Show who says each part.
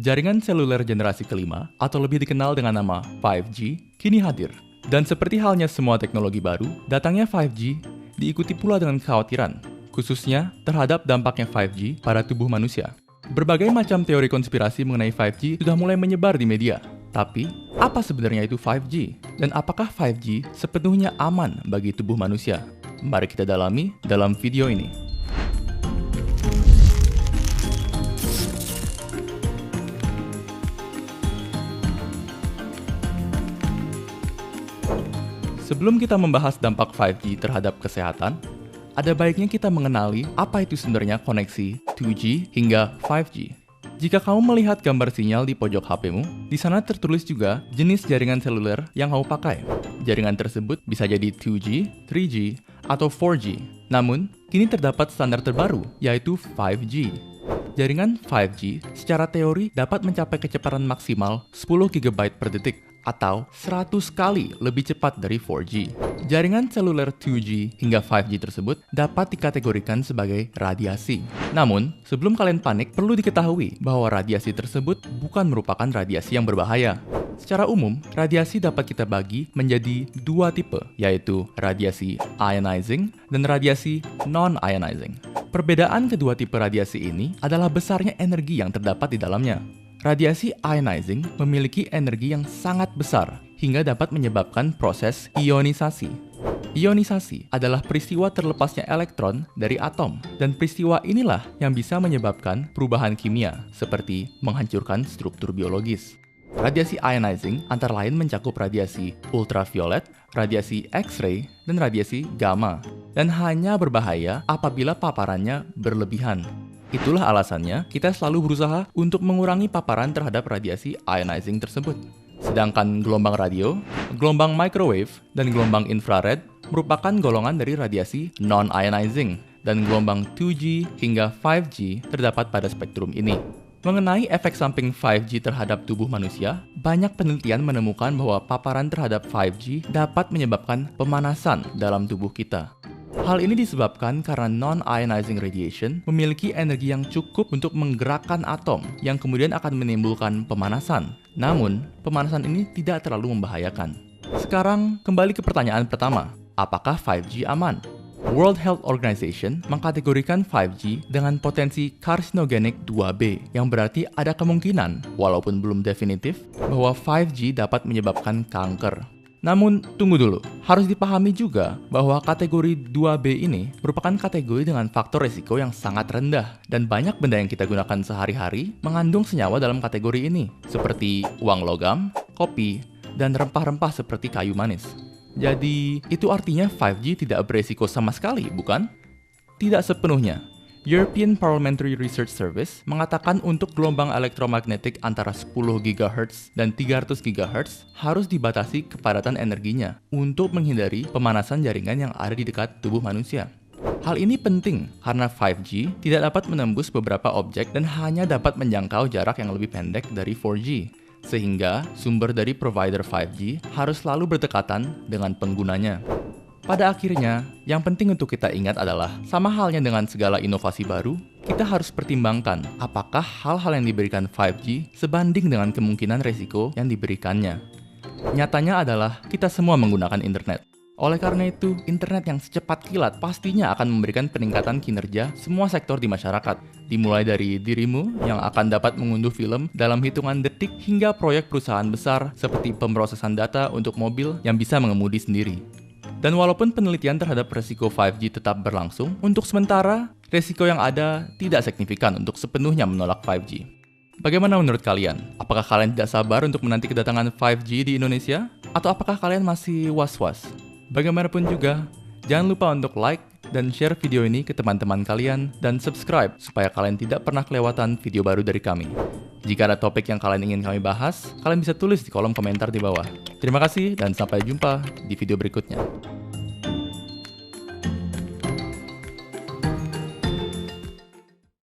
Speaker 1: Jaringan seluler generasi kelima, atau lebih dikenal dengan nama 5G, kini hadir. Dan seperti halnya semua teknologi baru, datangnya 5G diikuti pula dengan kekhawatiran, khususnya terhadap dampaknya 5G pada tubuh manusia. Berbagai macam teori konspirasi mengenai 5G sudah mulai menyebar di media. Tapi, apa sebenarnya itu 5G? Dan apakah 5G sepenuhnya aman bagi tubuh manusia? Mari kita dalami dalam video ini. Sebelum kita membahas dampak 5G terhadap kesehatan, ada baiknya kita mengenali apa itu sebenarnya koneksi 2G hingga 5G. Jika kamu melihat gambar sinyal di pojok HP-mu, di sana tertulis juga jenis jaringan seluler yang kamu pakai. Jaringan tersebut bisa jadi 2G, 3G, atau 4G. Namun, kini terdapat standar terbaru, yaitu 5G. Jaringan 5G secara teori dapat mencapai kecepatan maksimal 10 GB per detik, atau 100 kali lebih cepat dari 4G. Jaringan seluler 2G hingga 5G tersebut dapat dikategorikan sebagai radiasi. Namun, sebelum kalian panik, perlu diketahui bahwa radiasi tersebut bukan merupakan radiasi yang berbahaya. Secara umum, radiasi dapat kita bagi menjadi dua tipe, yaitu radiasi ionizing dan radiasi non-ionizing. Perbedaan kedua tipe radiasi ini adalah besarnya energi yang terdapat di dalamnya. Radiasi ionizing memiliki energi yang sangat besar hingga dapat menyebabkan proses ionisasi. Ionisasi adalah peristiwa terlepasnya elektron dari atom, dan peristiwa inilah yang bisa menyebabkan perubahan kimia, seperti menghancurkan struktur biologis. Radiasi ionizing antara lain mencakup radiasi ultraviolet, radiasi X-ray, dan radiasi gamma, dan hanya berbahaya apabila paparannya berlebihan. Itulah alasannya kita selalu berusaha untuk mengurangi paparan terhadap radiasi ionizing tersebut. Sedangkan gelombang radio, gelombang microwave, dan gelombang infrared merupakan golongan dari radiasi non-ionizing, dan gelombang 2G hingga 5G terdapat pada spektrum ini. Mengenai efek samping 5G terhadap tubuh manusia, banyak penelitian menemukan bahwa paparan terhadap 5G dapat menyebabkan pemanasan dalam tubuh kita. Hal ini disebabkan karena non-ionizing radiation memiliki energi yang cukup untuk menggerakkan atom yang kemudian akan menimbulkan pemanasan. Namun, pemanasan ini tidak terlalu membahayakan. Sekarang, kembali ke pertanyaan pertama. Apakah 5G aman? World Health Organization mengkategorikan 5G dengan potensi karsinogenik 2B, yang berarti ada kemungkinan, walaupun belum definitif, bahwa 5G dapat menyebabkan kanker. Namun, tunggu dulu. Harus dipahami juga bahwa kategori 2B ini merupakan kategori dengan faktor risiko yang sangat rendah, dan banyak benda yang kita gunakan sehari-hari mengandung senyawa dalam kategori ini, seperti uang logam, kopi, dan rempah-rempah seperti kayu manis. Jadi, itu artinya 5G tidak beresiko sama sekali, bukan? Tidak sepenuhnya. European Parliamentary Research Service mengatakan untuk gelombang elektromagnetik antara 10 GHz dan 300 GHz harus dibatasi kepadatan energinya untuk menghindari pemanasan jaringan yang ada di dekat tubuh manusia. Hal ini penting karena 5G tidak dapat menembus beberapa objek dan hanya dapat menjangkau jarak yang lebih pendek dari 4G. Sehingga sumber dari provider 5G harus selalu berdekatan dengan penggunanya. Pada akhirnya, yang penting untuk kita ingat adalah, sama halnya dengan segala inovasi baru, kita harus pertimbangkan apakah hal-hal yang diberikan 5G sebanding dengan kemungkinan resiko yang diberikannya. Nyatanya adalah, kita semua menggunakan internet. Oleh karena itu, internet yang secepat kilat pastinya akan memberikan peningkatan kinerja semua sektor di masyarakat. Dimulai dari dirimu yang akan dapat mengunduh film dalam hitungan detik hingga proyek perusahaan besar seperti pemrosesan data untuk mobil yang bisa mengemudi sendiri. Dan walaupun penelitian terhadap resiko 5G tetap berlangsung, untuk sementara, resiko yang ada tidak signifikan untuk sepenuhnya menolak 5G. Bagaimana menurut kalian? Apakah kalian tidak sabar untuk menanti kedatangan 5G di Indonesia? Atau apakah kalian masih was-was? Bagaimanapun juga, jangan lupa untuk like dan share video ini ke teman-teman kalian, dan subscribe supaya kalian tidak pernah kelewatan video baru dari kami. Jika ada topik yang kalian ingin kami bahas, kalian bisa tulis di kolom komentar di bawah. Terima kasih dan sampai jumpa di video berikutnya.